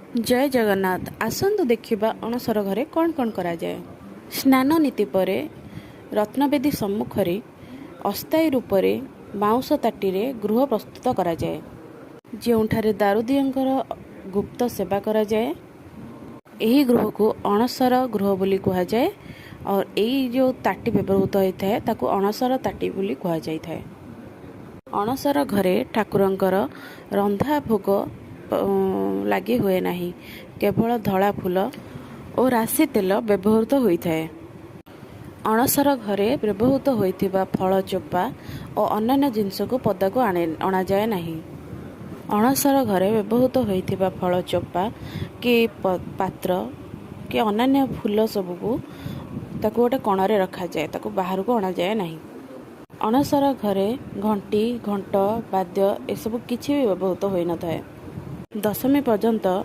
जय जगन्नाथ। आसंतु देखिबा अणसर घरे कौन कौन करा जाए। स्नान नीति परे रत्नवेदी सम्मुखरे अस्थायी रूपरे बाउंश ताटीरे गृह प्रस्तुत करा जाए, ଯେଉଁଠାରେ ଦାରୁଦିଅଙ୍କର ଗୁପ୍ତ ସେବା କରାଯାଏ। ଏହି ଗୃହକୁ ଅଣସର ଗୃହ ବୋଲି କୁହାଯାଏ। और ଏଇ ଯେଉଁ ତାଟି ବ୍ୟବହୃତ ହୋଇଥାଏ ତାକୁ ଅଣସର ତାଟି ବୋଲି କୁହାଯାଇଥାଏ। ଅଣସର ଘରେ ଠାକୁରଙ୍କର ରନ୍ଧା ଭୋଗ ଲାଗି ହୁଏ ନାହିଁ, କେବଳ ଧଳା ଫୁଲ ଓ ରାଶି ତେଲ ବ୍ୟବହୃତ ହୋଇଥାଏ। ଅଣସର ଘରେ ବ୍ୟବହୃତ ହୋଇଥିବା ଫଳ ଚୋପା ଓ ଅନ୍ୟାନ୍ୟ ଜିନିଷକୁ ପଦାକୁ ଅଣାଯାଏ ନାହିଁ। ଅଣସର ଘରେ ବ୍ୟବହୃତ ହୋଇଥିବା ଫଳ ଚୋପା କି ପାତ୍ର କି ଅନ୍ୟାନ୍ୟ ଫୁଲ ସବୁକୁ ତାକୁ ଗୋଟେ କଣରେ ରଖାଯାଏ, ତାକୁ ବାହାରକୁ ଅଣାଯାଏ ନାହିଁ। ଅଣସର ଘରେ ଘଣ୍ଟି ଘଣ୍ଟ ବାଦ୍ୟ ଏସବୁ କିଛି ବି ବ୍ୟବହୃତ ହୋଇନଥାଏ। ଦଶମୀ ପର୍ଯ୍ୟନ୍ତ